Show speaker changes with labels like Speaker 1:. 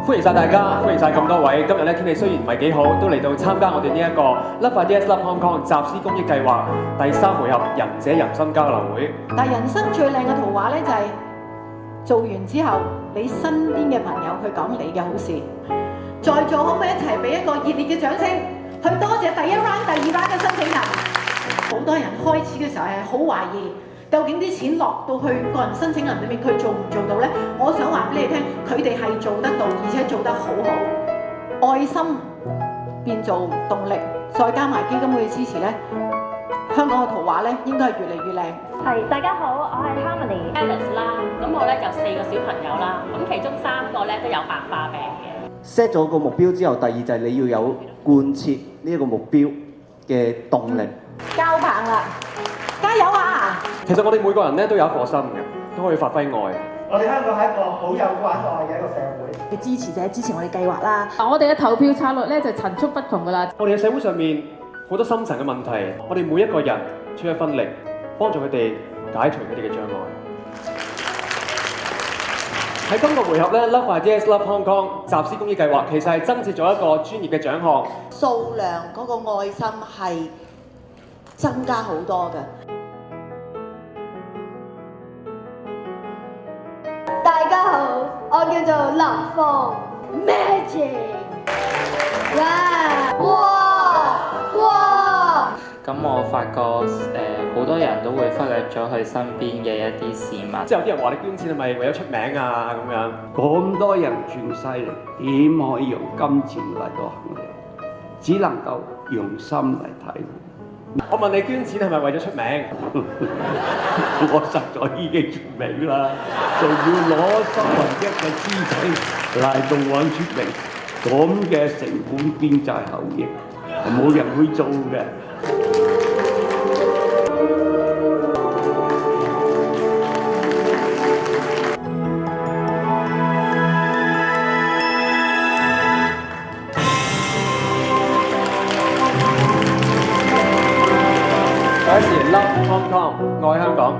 Speaker 1: 歡迎晒大家，歡迎晒咁多位。今日咧天氣雖然唔係幾好，都嚟到參加我哋呢一個 Love Ideas Love Hong Kong 集思公益計劃第3回合人者人心交流會。
Speaker 2: 但人生最靚嘅圖畫咧，就係做完之後，你身邊嘅朋友去講你嘅好事。在座可唔可以一齊俾一個熱烈嘅掌聲，去多謝第1 round、第2 round 嘅申請人。好多人開始嘅時候係好懷疑，究竟啲錢落到去個人申請人裏面，佢做唔做到呢？我想話俾你聽，佢哋係做得到，而且做得好好。愛心變做動力，再加埋基金會嘅支持呢，香港嘅圖畫呢應該係越嚟越靚。
Speaker 3: 係，大家好，我係 Harmony Alice 啦。咁我咧就4個小朋友啦，咁其中3個咧都有白化病嘅。
Speaker 4: set 咗個目標之後，第二就係你要有貫徹呢一個目標嘅動力。
Speaker 2: 交棒啦，加油啊！
Speaker 1: 其實我哋每個人咧都有一顆心嘅，都可以發揮愛。
Speaker 5: 我哋香港係一個好有關愛嘅一個社會。
Speaker 2: 嘅支持者支持我哋計劃啦。
Speaker 6: 我哋嘅投票策略咧就層出不窮噶啦。
Speaker 1: 我哋嘅社會上面好多深層嘅問題，我哋每一個人出一分力，幫助佢哋解除佢哋嘅障礙。喺今個回合咧 ，Love Ideas Love Hong Kong 集思公益計劃其實係增設咗一個專業嘅獎項，
Speaker 7: 數量嗰個愛心係增加好多嘅。
Speaker 8: 大家好，我叫做林鳳 Magic。哇！
Speaker 9: 咁我發覺好多人都會忽略咗佢身邊嘅一啲事物。
Speaker 1: 即係有啲人話你捐錢係咪為咗出名啊咁樣？
Speaker 10: 咁多人轉世嚟，點可以用金錢嚟到衡量？只能夠用心嚟睇。
Speaker 1: 我問你捐錢係咪為咗出名？
Speaker 10: 我實在已經出名啦，仲要攞1/3嘅資產嚟到揾出名，咁嘅成本邊際效益係冇人會做嘅。
Speaker 1: 第一次 Love Hong Kong 愛香港。